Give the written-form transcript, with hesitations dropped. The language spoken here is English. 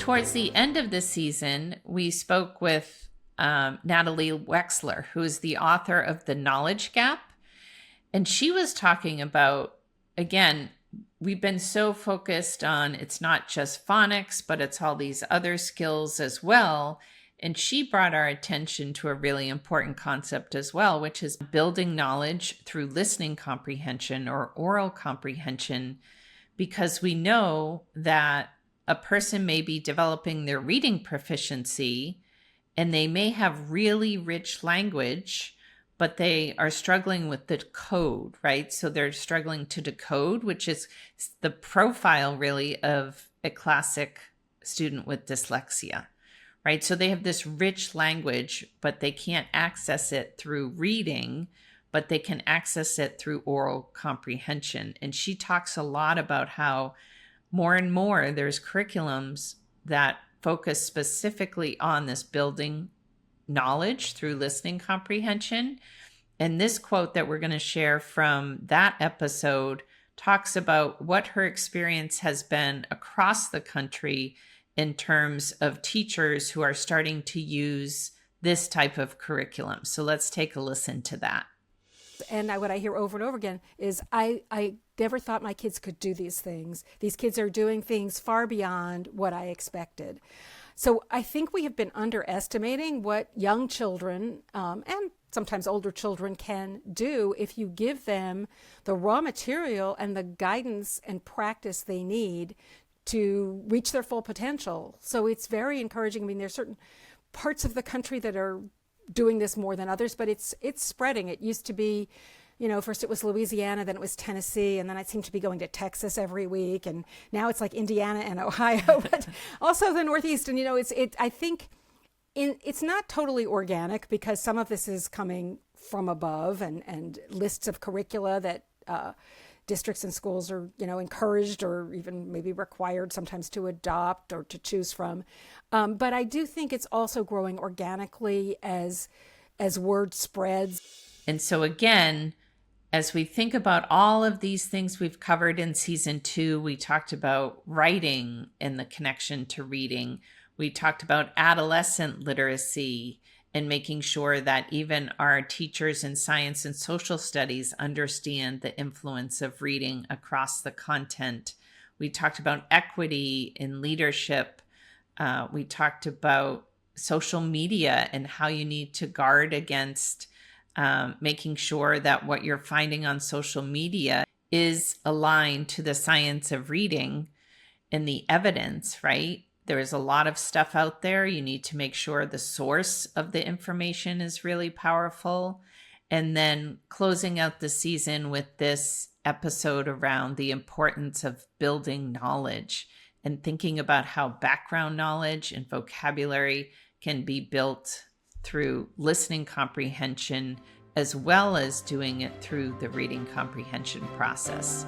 towards the end of the season, we spoke with Natalie Wexler, who is the author of The Knowledge Gap. And she was talking about, again, we've been so focused on it's not just phonics, but it's all these other skills as well. And she brought our attention to a really important concept as well, which is building knowledge through listening comprehension or oral comprehension, because we know that a person may be developing their reading proficiency and they may have really rich language, but they are struggling with the code, right? So they're struggling to decode, which is the profile really of a classic student with dyslexia, right? So they have this rich language, but they can't access it through reading, but they can access it through oral comprehension. And she talks a lot about how more and more there's curriculums that focus specifically on this building knowledge through listening comprehension. And this quote that we're going to share from that episode talks about what her experience has been across the country in terms of teachers who are starting to use this type of curriculum. So let's take a listen to that. And what I hear over and over again is I never thought my kids could do these things. These kids are doing things far beyond what I expected. So I think we have been underestimating what young children and sometimes older children can do if you give them the raw material and the guidance and practice they need to reach their full potential. So it's very encouraging. I mean, there's certain parts of the country that are doing this more than others, but it's spreading. It used to be, first it was Louisiana, then it was Tennessee, and then I seem to be going to Texas every week, and now it's like Indiana and Ohio, but also the Northeast. And I think it's not totally organic, because some of this is coming from above, and lists of curricula that districts and schools are, encouraged or even maybe required sometimes to adopt or to choose from. But I do think it's also growing organically as word spreads. And so again, as we think about all of these things we've covered in season 2, we talked about writing and the connection to reading. We talked about adolescent literacy and making sure that even our teachers in science and social studies understand the influence of reading across the content. We talked about equity in leadership. We talked about social media and how you need to guard against making sure that what you're finding on social media is aligned to the science of reading and the evidence, right? There's a lot of stuff out there. You need to make sure the source of the information is really powerful. And then closing out the season with this episode around the importance of building knowledge and thinking about how background knowledge and vocabulary can be built through listening comprehension, as well as doing it through the reading comprehension process.